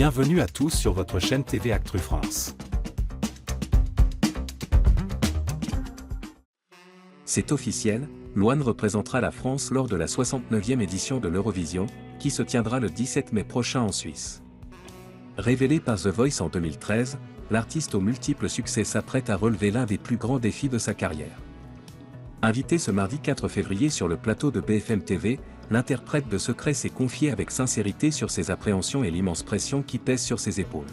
Bienvenue à tous sur votre chaîne TV Actu France. C'est officiel, Louane représentera la France lors de la 69e édition de l'Eurovision, qui se tiendra le 17 mai prochain en Suisse. Révélée par The Voice en 2013, l'artiste aux multiples succès s'apprête à relever l'un des plus grands défis de sa carrière. Invitée ce mardi 4 février sur le plateau de BFM TV, l'interprète de Secret s'est confiée avec sincérité sur ses appréhensions et l'immense pression qui pèse sur ses épaules.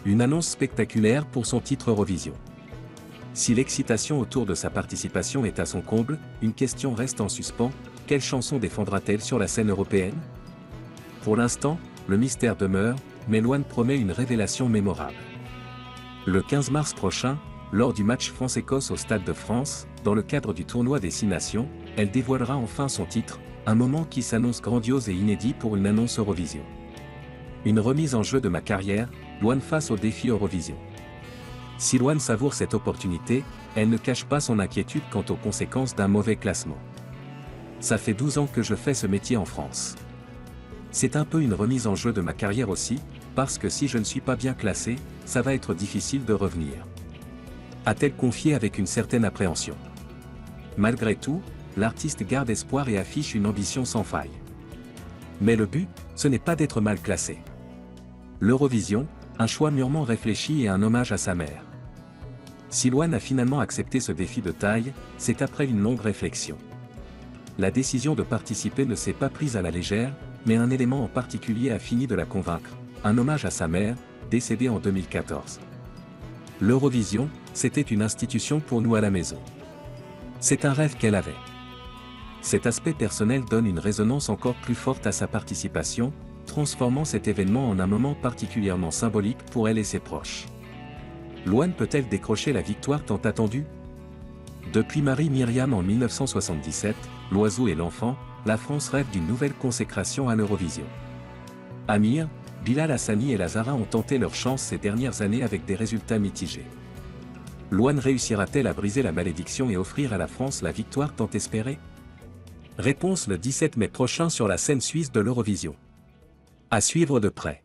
Une annonce spectaculaire pour son titre Eurovision. Si l'excitation autour de sa participation est à son comble, une question reste en suspens, quelle chanson défendra-t-elle sur la scène européenne? Pour l'instant, le mystère demeure, mais Louane promet une révélation mémorable. Le 15 mars prochain, lors du match France-Écosse au Stade de France, dans le cadre du tournoi des 6 nations, elle dévoilera enfin son titre, un moment qui s'annonce grandiose et inédit pour une annonce Eurovision. Une remise en jeu de ma carrière, Louane face au défi Eurovision. Si Louane savoure cette opportunité, elle ne cache pas son inquiétude quant aux conséquences d'un mauvais classement. Ça fait 12 ans que je fais ce métier en France. C'est un peu une remise en jeu de ma carrière aussi, parce que si je ne suis pas bien classé, ça va être difficile de revenir. A-t-elle confié avec une certaine appréhension. Malgré tout, l'artiste garde espoir et affiche une ambition sans faille. Mais le but, ce n'est pas d'être mal classé. L'Eurovision, un choix mûrement réfléchi et un hommage à sa mère. Si Louane a finalement accepté ce défi de taille, c'est après une longue réflexion. La décision de participer ne s'est pas prise à la légère, mais un élément en particulier a fini de la convaincre, un hommage à sa mère, décédée en 2014. L'Eurovision, c'était une institution pour nous à la maison. C'est un rêve qu'elle avait. Cet aspect personnel donne une résonance encore plus forte à sa participation, transformant cet événement en un moment particulièrement symbolique pour elle et ses proches. Louane peut-elle décrocher la victoire tant attendue? Depuis Marie-Myriam en 1977, L'Oiseau et l'Enfant, la France rêve d'une nouvelle consécration à l'Eurovision. Amir, Bilal Hassani et Lazara ont tenté leur chance ces dernières années avec des résultats mitigés. Louane réussira-t-elle à briser la malédiction et offrir à la France la victoire tant espérée? Réponse le 17 mai prochain sur la scène suisse de l'Eurovision. À suivre de près.